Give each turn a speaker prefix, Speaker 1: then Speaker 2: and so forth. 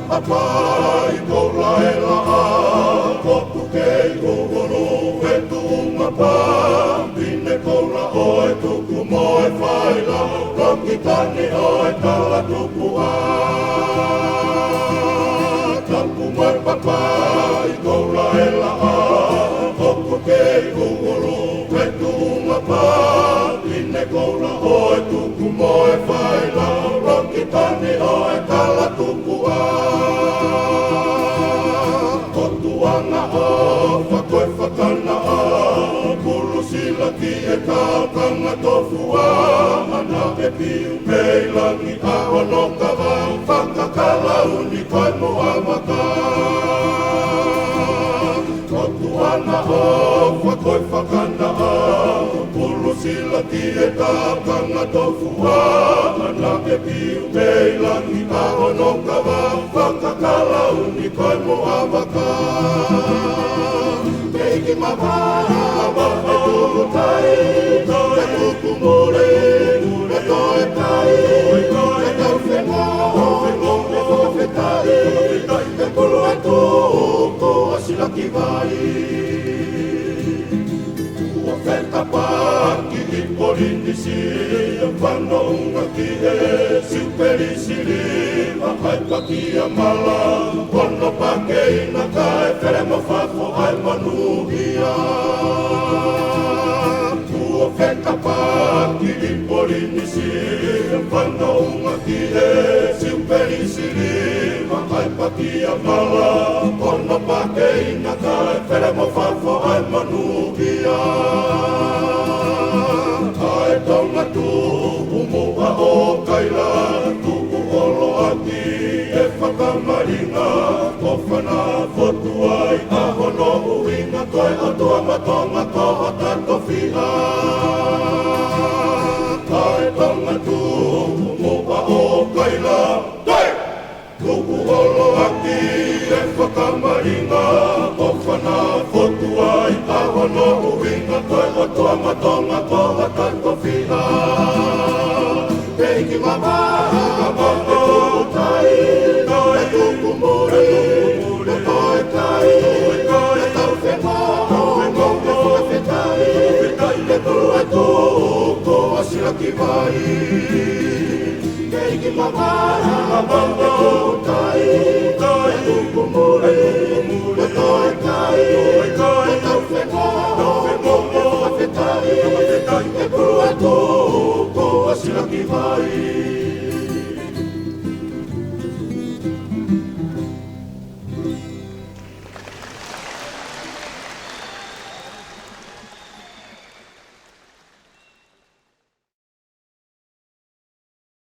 Speaker 1: papai kola e la'a koku kei uhuru e tunga pa pine kola oe tuku moe whaila roki tani oe tala tuku a tapu moe papai kola e la'a koku kei uhuru e tunga pa pine kola oe tuku moe whaila roki tani oe tala tuku a Kotuanga o whakoe whakana a Kulu sila ki e tākanga tofua Ana e piu mei langi a ono kawa Whakakala uni koe moa waka Kotuanga o whakoe whakana a Kulu sila ki e tākanga tofua Ana e piu mei langi a ono kawa Whakakala uni koe moa waka Keiki mawara, e tuku tai E tuku mure, e toe tai E tau whengo, e whakawhetai E polo e tōko, a silaki vai Ua wheka pāki i porini si E whanonga ki e siuperi siri Ai paki a mala, pono pake ina kai Where mo whafo ai manuhia Ua wheka pāki i porini si E whanonga ki e siuperi siri Ai paki a mala, pono pake ina kai Where mo whafo ai manuhia Ai tonga tu, umua o kaila Tuku olo aki e whakamaringa Ko whana fotu ai a hono uinga Koe o tua matonga ko o tato whia Ai tonga tu, umua o kaila Tuku olo aki e whakamaringa Ko whana fotu ai a hono uinga Koe o tua matonga ko o tato whia Keiki mawara, e tuku tai E tuku muri, e toe tai E tau whengo, e whakawhetai E pulu e tōko, a silaki vai Keiki mawara,